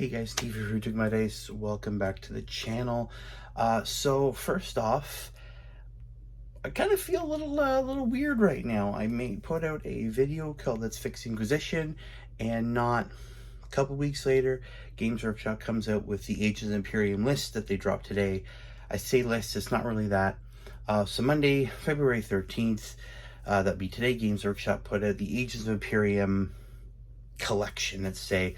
Hey guys, Steve here, who took my dice. Welcome back to the channel. So first off, I kind of feel a little weird right now. I may put out a video called Let's Fix Inquisition, and not a couple weeks later, Games Workshop comes out with the Agents of Imperium list that they dropped today. I say list, it's not really that. So Monday, February 13th, that'd be today, Games Workshop put out the Agents of Imperium collection, let's say.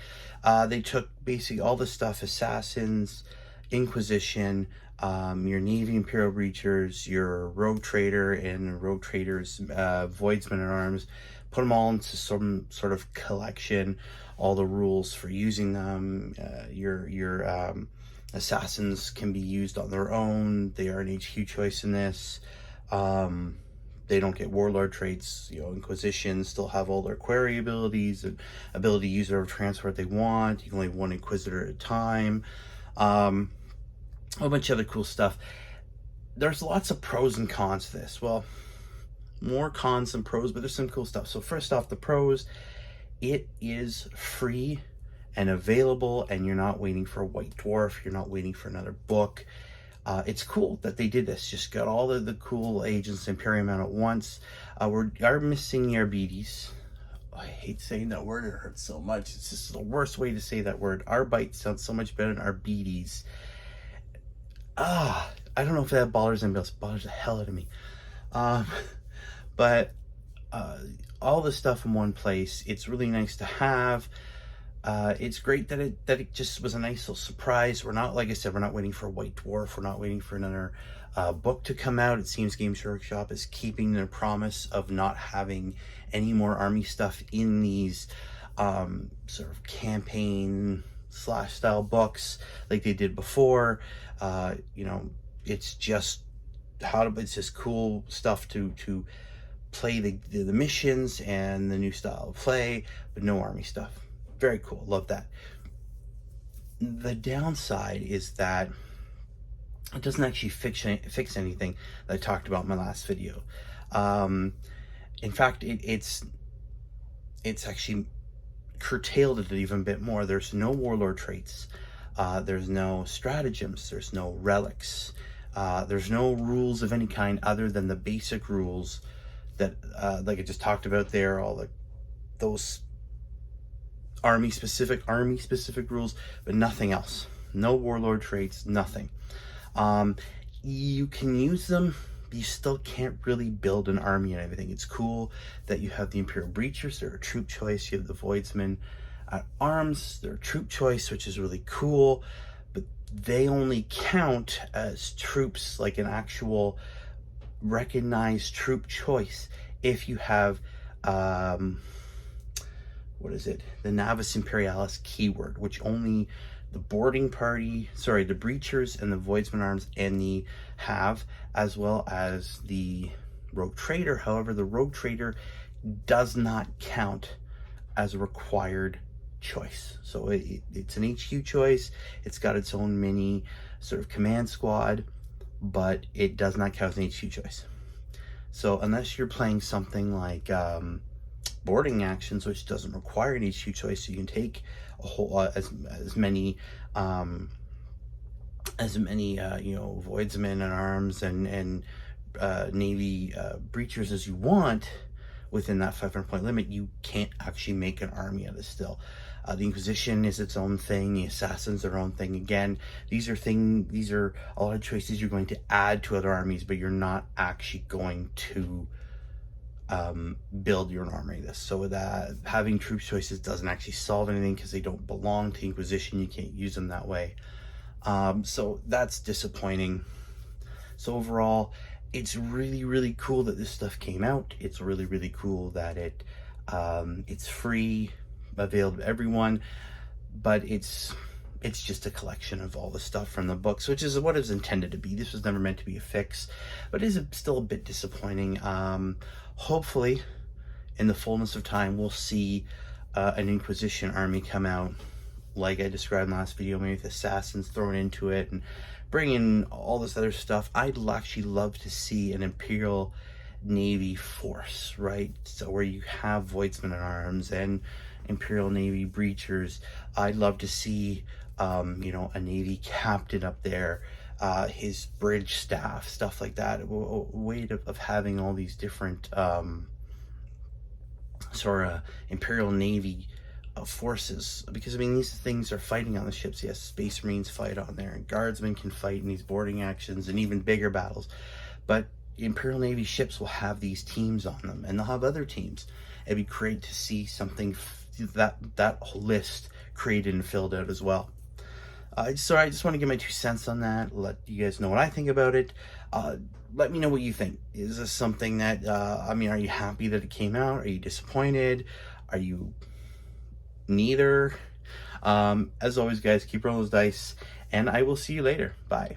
They took basically all the stuff: Assassins, Inquisition, your Navy Imperial Breachers, your Rogue Trader and Rogue Traders, Voidsmen at Arms, put them all into some sort of collection, all the rules for using them. Your Assassins can be used on their own. They are an HQ choice in this. They don't get warlord traits. Inquisition still have all their query abilities and ability to use whatever transport they want. You can only have one Inquisitor at a time. A bunch of other cool stuff. There's lots of pros and cons to this. Well, more cons than pros, but there's some cool stuff. So first off, the pros: it is free and available, and you're not waiting for a White Dwarf. You're not waiting for another book. It's cool that they did this. Just got all of the cool Agents of Imperium out at once. We are missing the Arbites. I hate saying that word. It hurts so much. It's just the worst way to say that word. Arbite sounds so much better than Arbites. I don't know if that bothers anybody else. It bothers the hell out of me. But all the stuff in one place. It's really nice to have. It's great that it just was a nice little surprise. We're not, like I said, we're not waiting for a White Dwarf. We're not waiting for another book to come out. It seems Games Workshop is keeping their promise of not having any more army stuff in these sort of campaign slash style books like they did before. It's just it's just cool stuff to play the missions and the new style of play, but no army stuff. Very cool. Love that. The downside is that it doesn't actually fix anything that I talked about in my last video. In fact, it's actually curtailed it even a bit more. There's no warlord traits. There's no stratagems. There's no relics. There's no rules of any kind other than the basic rules that, like I just talked about there, all those army specific rules, but nothing else. No warlord traits, nothing. You can use them, but you still can't really build an army and everything. It's cool that you have the Imperial Breachers. They're a troop choice. You have the Voidsmen at Arms. They're a troop choice, which is really cool, but they only count as troops, like an actual recognized troop choice, if you have the Navis Imperialis keyword, which only the boarding party, the Breachers and the Voidsmen Arms and the have, as well as the Rogue Trader. However, the Rogue Trader does not count as a required choice. So it's an HQ choice. It's got its own mini sort of command squad, but it does not count as an HQ choice. So unless you're playing something like boarding actions, which doesn't require an HQ choice, so you can take a whole as many Voidsmen at Arms and Navy Breachers as you want within that 500 point limit. You can't actually make an army out of still. The Inquisition is its own thing. The Assassins are their own thing. Again, these are a lot of choices you're going to add to other armies, but you're not actually going to build your own army. So that having troop choices doesn't actually solve anything, because they don't belong to Inquisition. You can't use them that way. So that's disappointing. So overall, it's really, really cool that this stuff came out. It's really, really cool that it's free, available to everyone, but it's just a collection of all the stuff from the books, which is what it was intended to be. This was never meant to be a fix, but it is still a bit disappointing. Hopefully, in the fullness of time, we'll see an Inquisition army come out, like I described in the last video, maybe with Assassins thrown into it and bring in all this other stuff. I'd actually love to see an Imperial Navy force, right? So where you have Voidsman at arms and Imperial Navy breachers. I'd love to see, you know, a Navy captain up there, his bridge staff, stuff like that. A way of having all these different sort of Imperial Navy forces, because I mean these things are fighting on the ships. Yes, Space Marines fight on there, and Guardsmen can fight in these boarding actions and even bigger battles, but Imperial Navy ships will have these teams on them, and they'll have other teams. It'd be great to see something that list created and filled out as well. So I just want to give my 2 cents on that, let you guys know what I think about it. Let me know what you think. Is this something that, I mean, are you happy that it came out? Are you disappointed? Are you neither? As always, guys, keep rolling those dice, and I will see you later. Bye.